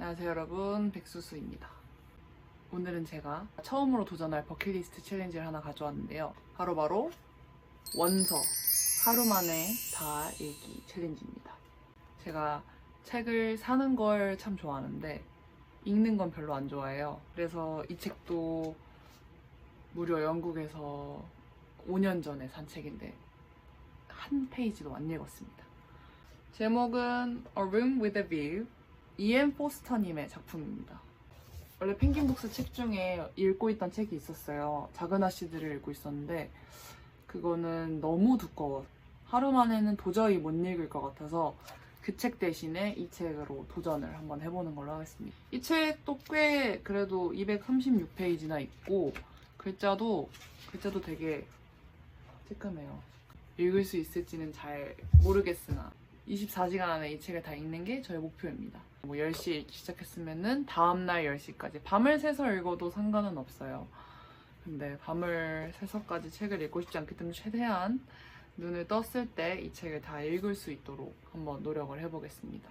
안녕하세요 여러분, 백수수입니다. 오늘은 제가 처음으로 도전할 버킷리스트 챌린지를 하나 가져왔는데요. 바로 원서 하루 만에 다 읽기 챌린지입니다. 제가 책을 사는 걸 참 좋아하는데 읽는 건 별로 안 좋아해요. 그래서 이 책도 무려 영국에서 5년 전에 산 책인데 한 페이지도 안 읽었습니다. 제목은 A Room with a View, 이앤 포스터님의 작품입니다. 원래 펭귄북스 책 중에 읽고 있던 책이 있었어요. 작은 아씨들을 읽고 있었는데 그거는 너무 두꺼워. 하루 만에는 도저히 못 읽을 것 같아서 그 책 대신에 이 책으로 도전을 한번 해보는 걸로 하겠습니다. 이 책도 꽤 그래도 236페이지나 있고 글자도 되게 쬐끔해요. 읽을 수 있을지는 잘 모르겠으나 24시간 안에 이 책을 다 읽는 게 저의 목표입니다. 10시에 읽기 시작했으면은 다음날 10시까지 밤을 새서 읽어도 상관은 없어요. 근데 밤을 새서까지 책을 읽고 싶지 않기 때문에 최대한 눈을 떴을 때 이 책을 다 읽을 수 있도록 한번 노력을 해보겠습니다.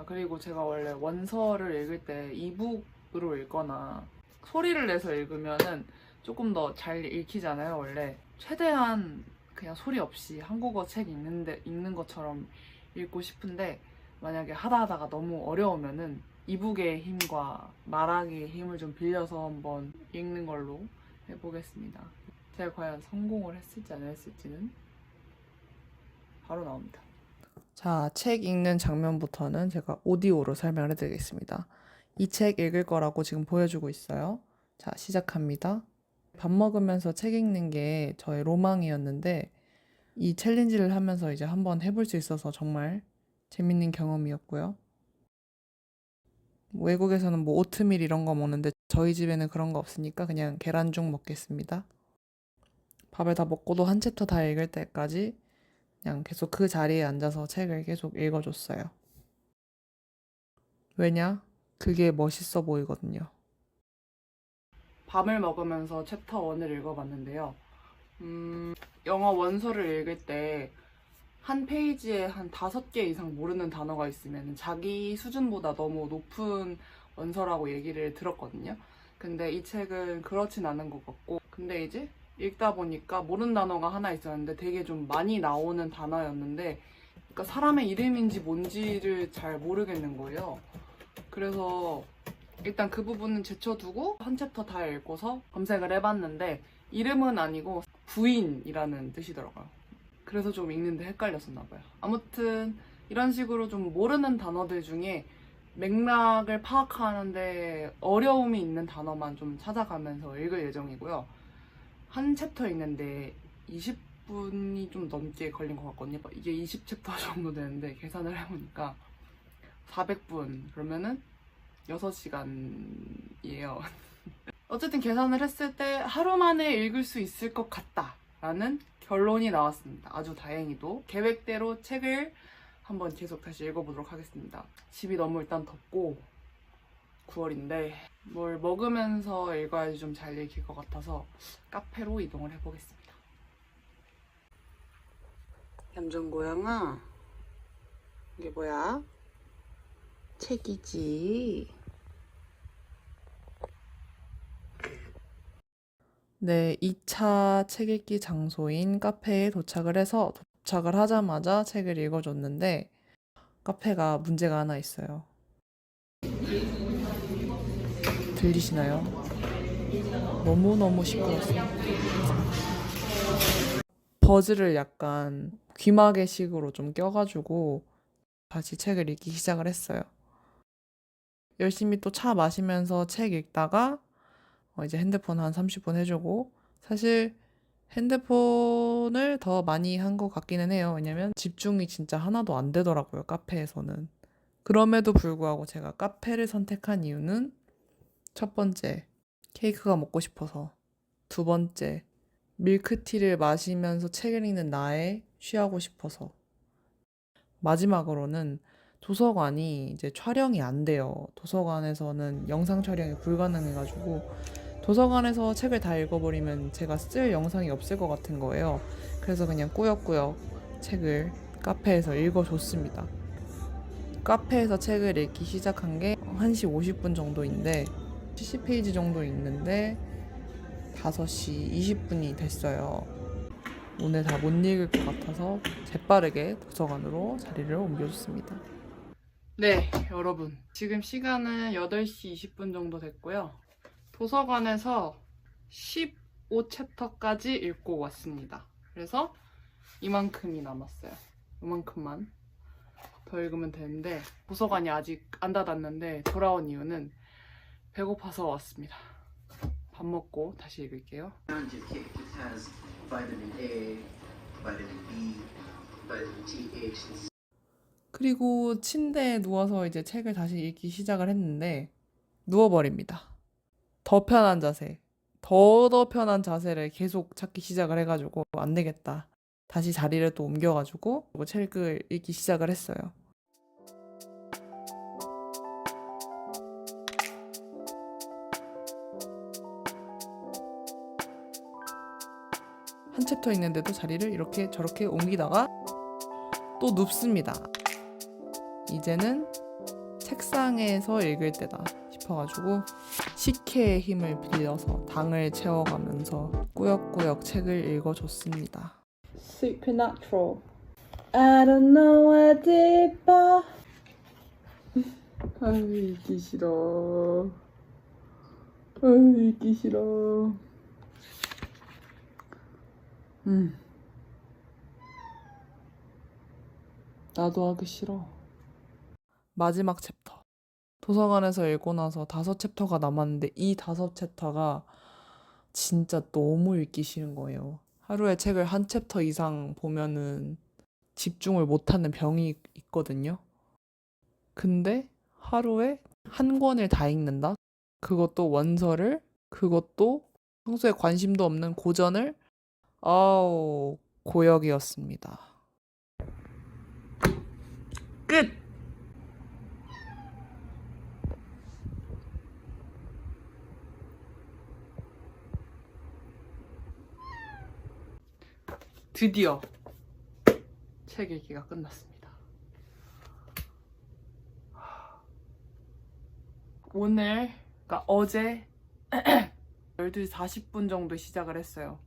그리고 제가 원래 원서를 읽을 때 이북으로 읽거나 소리를 내서 읽으면은 조금 더 잘 읽히잖아요, 원래. 최대한 그냥 소리 없이 한국어 책 읽는 것처럼 읽고 싶은데 만약에 하다가 너무 어려우면은 이북의 힘과 말하기의 힘을 좀 빌려서 한번 읽는 걸로 해보겠습니다. 제가 과연 성공을 했을지 안 했을지는 바로 나옵니다. 자, 책 읽는 장면부터는 제가 오디오로 설명을 해드리겠습니다. 이 책 읽을 거라고 지금 보여주고 있어요. 자, 시작합니다. 밥 먹으면서 책 읽는 게 저의 로망이었는데 이 챌린지를 하면서 이제 한번 해볼 수 있어서 정말 재밌는 경험이었고요. 외국에서는 뭐 오트밀 이런 거 먹는데 저희 집에는 그런 거 없으니까 그냥 계란죽 먹겠습니다. 밥을 다 먹고도 한 챕터 다 읽을 때까지 그냥 계속 그 자리에 앉아서 책을 계속 읽어줬어요. 왜냐? 그게 멋있어 보이거든요. 밥을 먹으면서 챕터 1을 읽어봤는데요. 영어 원서를 읽을 때 한 페이지에 한 5개 이상 모르는 단어가 있으면 자기 수준보다 너무 높은 원서라고 얘기를 들었거든요. 근데 이 책은 그렇진 않은 것 같고, 근데 이제 읽다 보니까 모르는 단어가 하나 있었는데 되게 좀 많이 나오는 단어였는데, 그러니까 사람의 이름인지 뭔지를 잘 모르겠는 거예요. 그래서 일단 그 부분은 제쳐두고 한 챕터 다 읽고서 검색을 해봤는데 이름은 아니고 부인이라는 뜻이더라고요. 그래서 좀 읽는데 헷갈렸었나 봐요. 아무튼 이런 식으로 좀 모르는 단어들 중에 맥락을 파악하는데 어려움이 있는 단어만 좀 찾아가면서 읽을 예정이고요. 한 챕터 읽는데 20분이 좀 넘게 걸린 것 같거든요. 이게 20챕터 정도 되는데 계산을 해보니까 400분 그러면은 6시간이에요. 어쨌든 계산을 했을 때 하루 만에 읽을 수 있을 것 같다라는 결론이 나왔습니다. 아주 다행히도. 계획대로 책을 한번 계속 다시 읽어보도록 하겠습니다. 집이 너무 일단 덥고 9월인데 뭘 먹으면서 읽어야지 좀 잘 읽힐 것 같아서 카페로 이동을 해보겠습니다. 얌전고양아, 이게 뭐야? 책이지. 네, 2차 책 읽기 장소인 카페에 도착을 해서 도착을 하자마자 책을 읽어줬는데 카페가 문제가 하나 있어요. 들리시나요? 너무너무 시끄러웠어요. 버즈를 약간 귀마개식으로 좀 껴가지고 다시 책을 읽기 시작을 했어요. 열심히 또 차 마시면서 책 읽다가 이제 핸드폰 한 30분 해주고, 사실 핸드폰을 더 많이 한 것 같기는 해요. 왜냐면 집중이 진짜 하나도 안 되더라고요, 카페에서는. 그럼에도 불구하고 제가 카페를 선택한 이유는 첫 번째, 케이크가 먹고 싶어서. 두 번째, 밀크티를 마시면서 책을 읽는 나에 취하고 싶어서. 마지막으로는 도서관이 이제 촬영이 안 돼요. 도서관에서는 영상 촬영이 불가능해가지고 도서관에서 책을 다 읽어버리면 제가 쓸 영상이 없을 것 같은 거예요. 그래서 그냥 꾸역꾸역 책을 카페에서 읽어줬습니다. 카페에서 책을 읽기 시작한 게 1시 50분 정도인데 70페이지 정도 있는데 5시 20분이 됐어요. 오늘 다 못 읽을 것 같아서 재빠르게 도서관으로 자리를 옮겨줬습니다. 네, 여러분. 지금 시간은 8시 20분 정도 됐고요. 도서관에서 15챕터까지 읽고 왔습니다. 그래서 이만큼이 남았어요. 이만큼만 더 읽으면 되는데 도서관이 아직 안 닫았는데 돌아온 이유는 배고파서 왔습니다. 밥 먹고 다시 읽을게요. 그리고 침대에 누워서 이제 책을 다시 읽기 시작을 했는데 누워버립니다. 더 편한 자세, 더 편한 자세를 계속 찾기 시작을 해가지고 안 되겠다. 다시 자리를 또 옮겨가지고 책을 읽기 시작을 했어요. 한 챕터 있는데도 자리를 이렇게 저렇게 옮기다가 또 눕습니다. 이제는 책상에서 읽을 때다 싶어가지고 식혜의 힘을 빌려서 당을 채워가면서 꾸역꾸역 책을 읽어줬습니다. Supernatural. I don't know what it is. 아유 읽기 싫어. 아유 읽기 싫어. 나도 하기 싫어. 마지막 챕터. 도서관에서 읽고 나서 5챕터가 남았는데 이 5챕터가 진짜 너무 읽기 싫은 거예요. 하루에 책을 한 챕터 이상 보면은 집중을 못하는 병이 있거든요. 근데 하루에 한 권을 다 읽는다? 그것도 원서를, 그것도 평소에 관심도 없는 고전을. 아우, 고역이었습니다. 끝! 드디어 책 읽기가 끝났습니다. 오늘, 그러니까 어제 12시 40분 정도 시작을 했어요.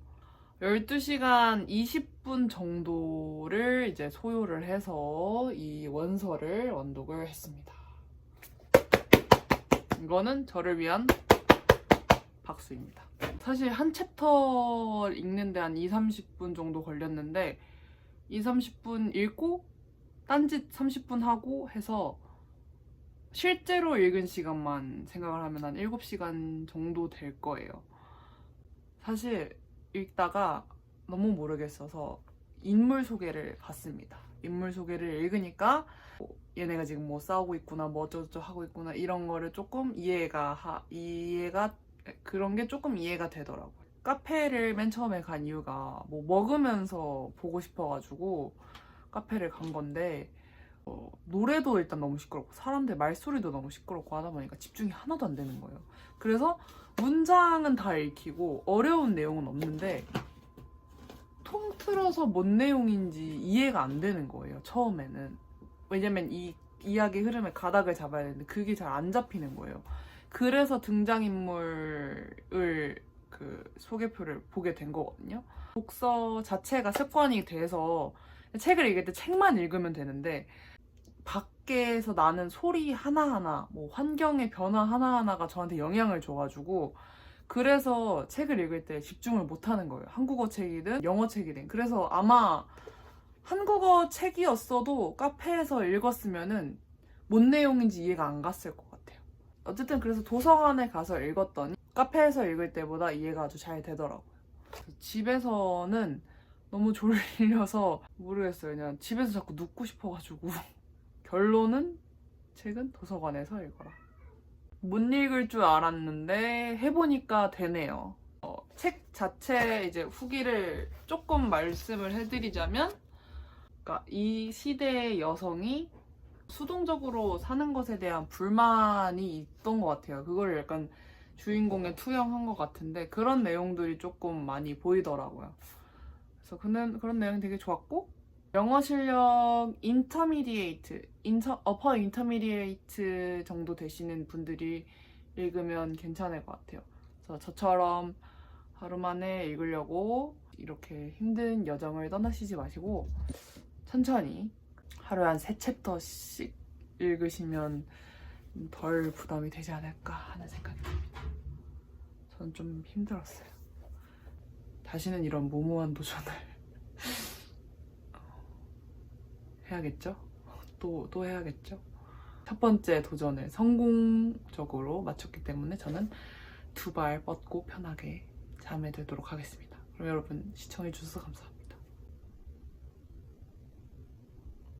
12시간 20분 정도를 이제 소요를 해서 이 원서를 완독을 했습니다. 이거는 저를 위한 박수입니다. 사실 한 챕터 읽는데 한 2-30분 정도 걸렸는데 2-30분 읽고 딴짓 30분 하고 해서 실제로 읽은 시간만 생각을 하면 한 7시간 정도 될 거예요. 사실 읽다가 너무 모르겠어서 인물 소개를 봤습니다. 인물 소개를 읽으니까 얘네가 지금 뭐 싸우고 있구나, 뭐 어쩌고저쩌고 하고 있구나, 이런 거를 조금 그런 게 조금 이해가 되더라고요. 카페를 맨 처음에 간 이유가 뭐 먹으면서 보고 싶어가지고 카페를 간 건데 노래도 일단 너무 시끄럽고 사람들 말소리도 너무 시끄럽고 하다 보니까 집중이 하나도 안 되는 거예요. 그래서 문장은 다 읽히고 어려운 내용은 없는데 통틀어서 뭔 내용인지 이해가 안 되는 거예요, 처음에는. 왜냐면 이 이야기 흐름의 가닥을 잡아야 되는데 그게 잘 안 잡히는 거예요. 그래서 등장인물을 소개표를 보게 된 거거든요. 독서 자체가 습관이 돼서 책을 읽을 때 책만 읽으면 되는데 밖에서 나는 소리 하나하나, 뭐 환경의 변화 하나하나가 저한테 영향을 줘가지고 그래서 책을 읽을 때 집중을 못하는 거예요. 한국어 책이든 영어 책이든. 그래서 아마 한국어 책이었어도 카페에서 읽었으면은 뭔 내용인지 이해가 안 갔을 것 같아요. 어쨌든 그래서 도서관에 가서 읽었더니 카페에서 읽을 때보다 이해가 아주 잘 되더라고요. 집에서는 너무 졸려서 모르겠어요. 그냥 집에서 자꾸 눕고 싶어가지고 결론은 책은 도서관에서 읽어라. 못 읽을 줄 알았는데 해보니까 되네요. 책 자체 이제 후기를 조금 말씀을 해드리자면, 그러니까 이 시대의 여성이 수동적으로 사는 것에 대한 불만이 있던 것 같아요. 그걸 약간 주인공에 투영한 것 같은데 그런 내용들이 조금 많이 보이더라고요. 그래서 그런 내용이 되게 좋았고, 영어 실력 어퍼 인터미디에이트 정도 되시는 분들이 읽으면 괜찮을 것 같아요. 그래서 저처럼 하루 만에 읽으려고 이렇게 힘든 여정을 떠나시지 마시고 천천히 하루에 한 3챕터씩 읽으시면 덜 부담이 되지 않을까 하는 생각이 듭니다. 저는 좀 힘들었어요. 다시는 이런 무모한 도전을 해야겠죠? 또 해야겠죠? 첫 번째 도전을 성공적으로 마쳤기 때문에 저는 2발 뻗고 편하게 잠에 들도록 하겠습니다. 그럼 여러분 시청해주셔서 감사합니다.